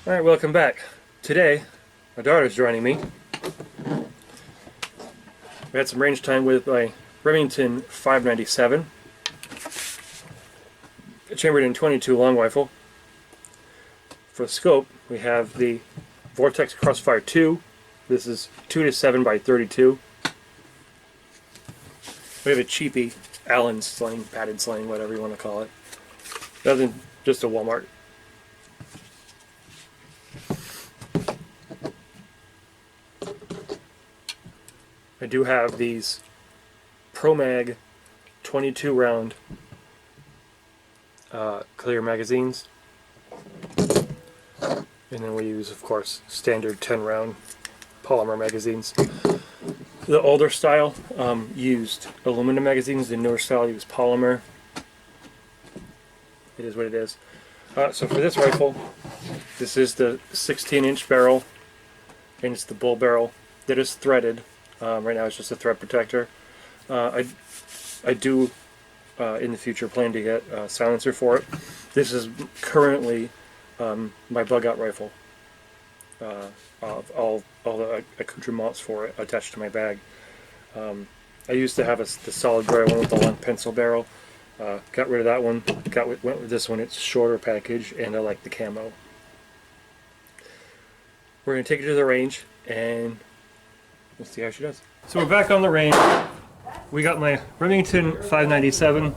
Alright, welcome back. Today, my daughter's joining me. We had some range time with my Remington 597, a chambered in 22 long rifle. For the scope, we have the Vortex Crossfire 2. This is 2 to 7 by 32. We have a cheapy Allen sling, padded sling, whatever you want to call it. Nothing, just a Walmart. I do have these Pro Mag 22 round clear magazines, and then we use, of course, standard 10 round polymer magazines. The older style used aluminum magazines, the newer style used polymer. It is what it is. So for this rifle, this is the 16-inch barrel, and it's the bull barrel that is threaded. Right now it's just a thread protector. I do in the future plan to get a silencer for it. This is currently my bug out rifle. All the accoutrements for it attached to my bag. I used to have the solid gray one with the long pencil barrel. Got rid of that one. Went with this one. It's shorter package, and I like the camo. We're gonna take it to the range and we'll see how she does. So we're back on the range. We got my Remington 597.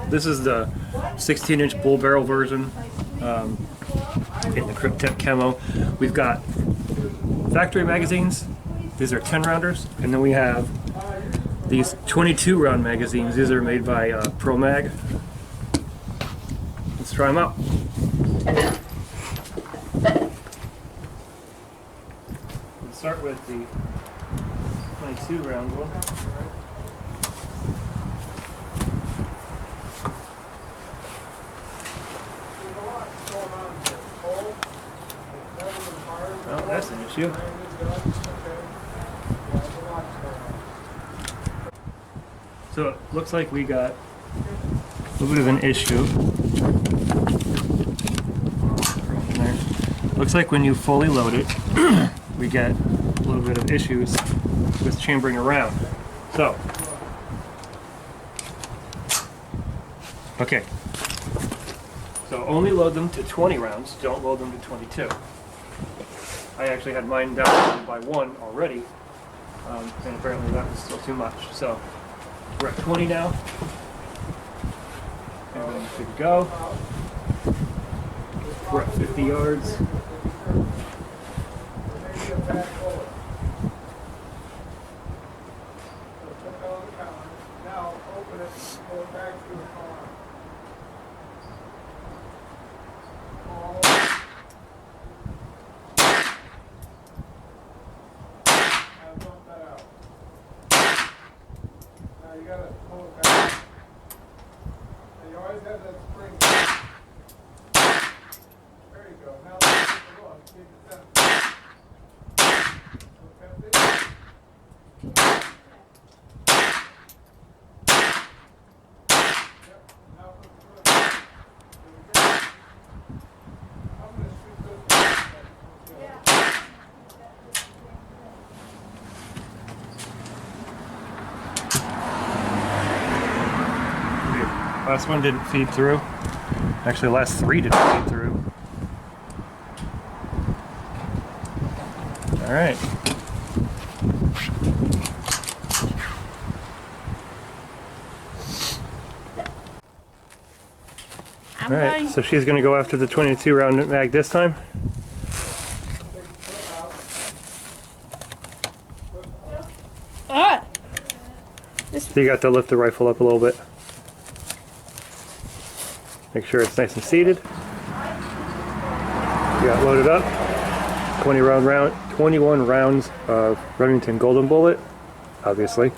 This is the 16-inch bull barrel version in the Kryptek Camo. We've got factory magazines. These are 10 rounders, and then we have these 22 round magazines. These are made by Pro Mag. Let's try them out. We'll start with the 22 round one. Oh, that's an issue. So it looks like we got a little bit of an issue. Looks like when you fully load it, we get a little bit of issues with chambering around. So, okay. So only load them to 20 rounds, don't load them to 22. I actually had mine down by 1 already, and apparently that was still too much. So we're at 20 now. Everything's good to go. We're at 50 yards. Now open it and go back to the car. Now dump that out. Now you gotta pull it back. And you always have that spring. There you go. Now let's take a look. Keep it empty. Look empty. Last one didn't feed through. Actually, the last 3 didn't feed through. All right. All right, so she's going to go after the 22 round mag this time. So you got to lift the rifle up a little bit. Make sure it's nice and seated. You got loaded up. 21 rounds of Remington Golden Bullet, obviously.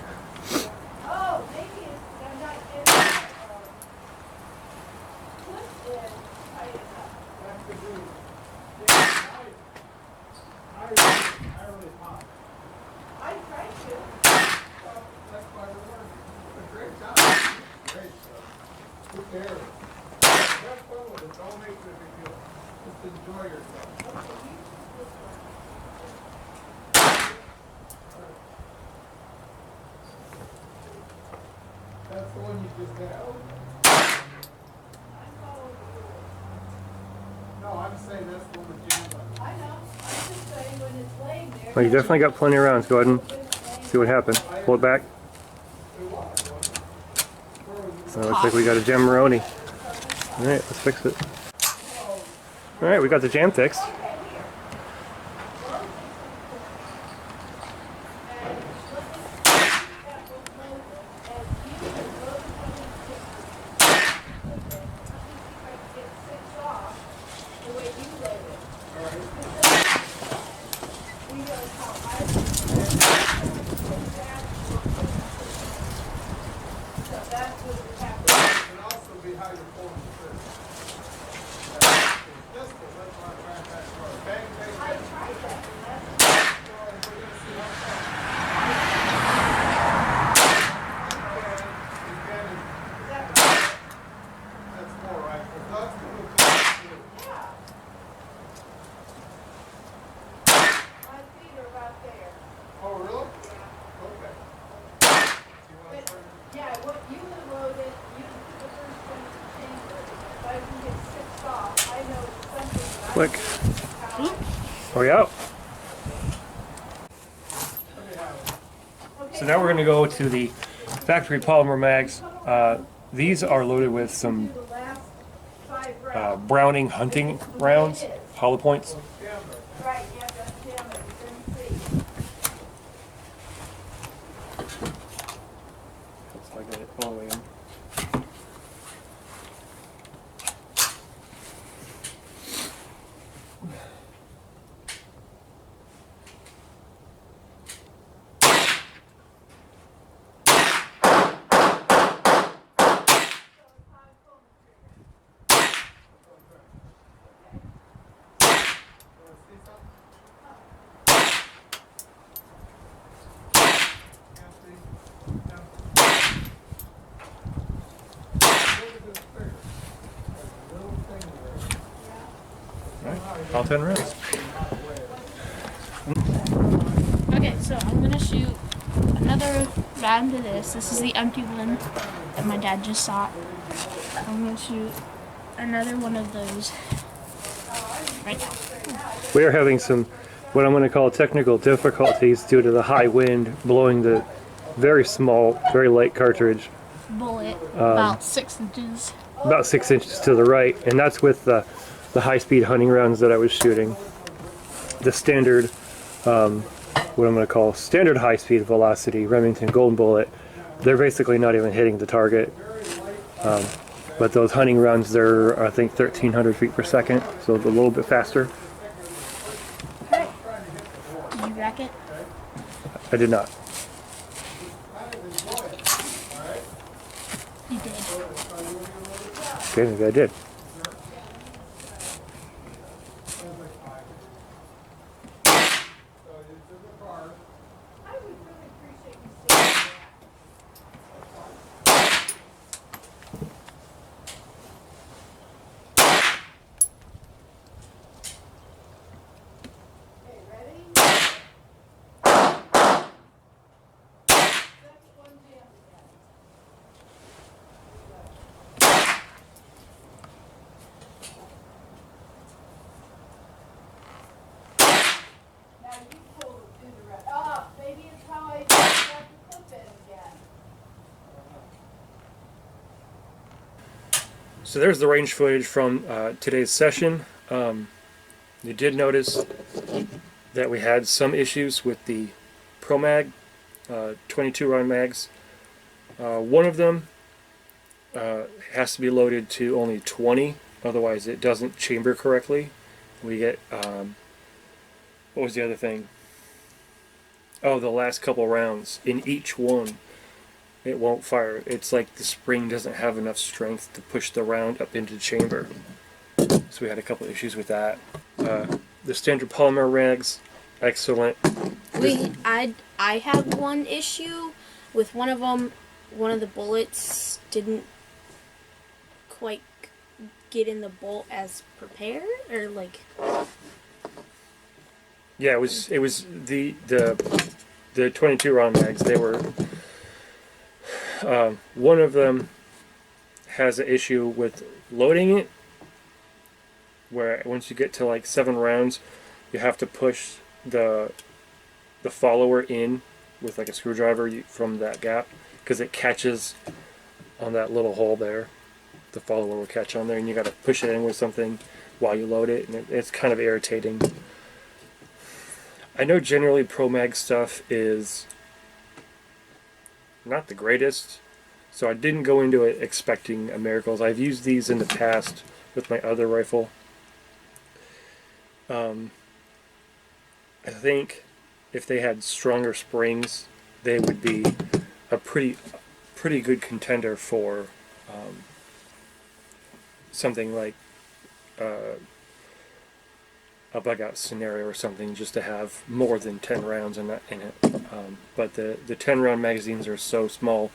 Who cares? Have fun with it. Don't make it a big deal. Just enjoy yourself. That's the one you just had. No, I'm saying that's the one with jams on it. I know. I'm just saying when it's laying there. Well, you definitely got plenty of rounds. Go ahead and see what happened. Pull it back. So it looks like we got a jammeroni. Alright, let's fix it. Alright, we got the jam fixed. And also be how you're pulling the trigger. Just to let my back go. Bang, bang, bang. Well, we're gonna see how fast. That's more right. Well, that's the little piece too. My feet are about there. Oh, really? Yeah. Okay. Do you want to try it? Yeah, what you would load it, you can put the first one in the chamber. If I can get 6 off, I know something that Click. I can do. Oh yeah. So now we're going to go to the factory polymer mags. These are loaded with some The last 5 rounds. Browning hunting rounds, hollow points. Right, you have to jam it. You're going to see. So I got it all the way in. All 10 rounds. Okay, so I'm gonna shoot another round of this. This is the empty one that my dad just shot. I'm gonna shoot another one of those right now. We are having some, what I'm going to call technical difficulties due to the high wind blowing the very small, very light cartridge Bullet about 6 inches. about 6 inches to the right, and that's with the high-speed hunting rounds that I was shooting. The standard, what I'm going to call standard high-speed velocity Remington Golden Bullet, they're basically not even hitting the target. But those hunting rounds, they're I think 1,300 feet per second, so it's a little bit faster. Did you rack it? I did not. You did. Okay, maybe I did. I would really appreciate you saying that. Okay, ready? That's one jam again. Now you pull it through the rest. Oh, maybe it's how I got the clip in again. So there's the range footage from today's session. You did notice that we had some issues with the Pro Mag 22 round mags. One of them has to be loaded to only 20, otherwise it doesn't chamber correctly. We get what was the other thing? Oh, the last couple rounds in each one, it won't fire. It's like the spring doesn't have enough strength to push the round up into the chamber. So we had a couple issues with that. The standard polymer rags, excellent. I had one issue with one of them. One of the bullets didn't quite get in the bolt as prepared, or like? Yeah, it was the 22 round mags. They were one of them has an issue with loading it, where once you get to like 7 rounds, you have to push the follower in with like a screwdriver from that gap, because it catches on that little hole there. The follower will catch on there, and you got to push it in with something while you load it, and it's kind of irritating. I know generally Pro Mag stuff is not the greatest, so I didn't go into it expecting a miracles. I've used these in the past with my other rifle. I think if they had stronger springs, they would be a pretty good contender for something like a bug out scenario or something, just to have more than 10 rounds in it. But the 10 round magazines are so small.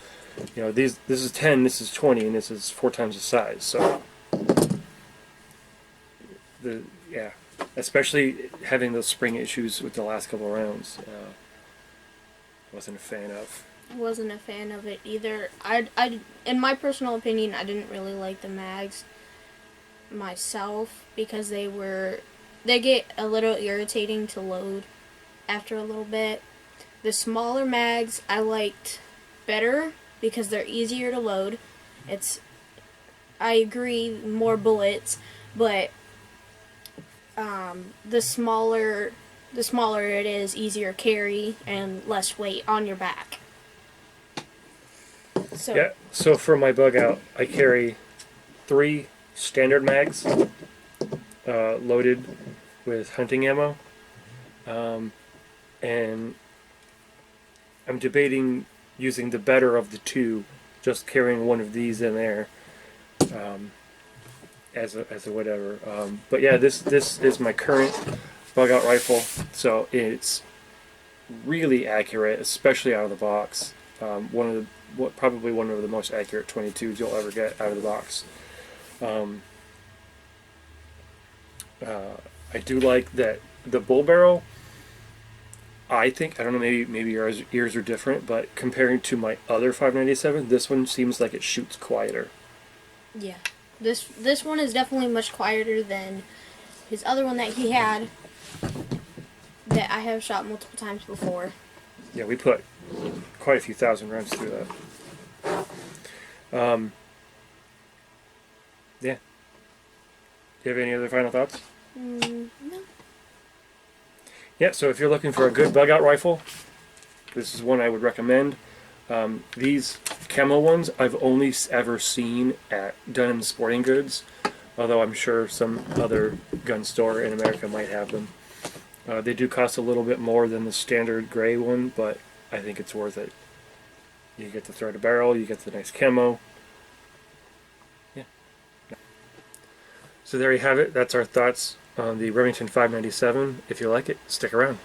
You know, this is 10, this is 20, and this is 4 times the size. So yeah, especially having those spring issues with the last couple of rounds, wasn't a fan of. I wasn't a fan of it either. In my personal opinion, I didn't really like the mags myself, because they get a little irritating to load after a little bit. The smaller mags I liked better because they're easier to load. I agree, more bullets, but the smaller it is, easier carry and less weight on your back. So Yeah, so for my bug out, I carry 3 standard mags loaded with hunting ammo, and I'm debating using the better of the 2, just carrying one of these in there as a whatever. But yeah, this is my current bug out rifle, so it's really accurate, especially out of the box. Probably one of the most accurate 22s you'll ever get out of the box. I do like that the bull barrel. I think, I don't know, maybe your ears are different, but comparing to my other 597, this one seems like it shoots quieter. yeah, this one is definitely much quieter than his other one that he had, that I have shot multiple times before. Yeah, we put quite a few thousand rounds through that. Yeah. Do you have any other final thoughts? No. Yeah, so if you're looking for a good bug out rifle, this is one I would recommend. These camo ones I've only ever seen at Dunham's Sporting Goods, although I'm sure some other gun store in America might have them. They do cost a little bit more than the standard gray one, but I think it's worth it. You get the threaded barrel, you get the nice camo. Yeah. So there you have it. That's our thoughts on the Remington 597. If you like it, stick around.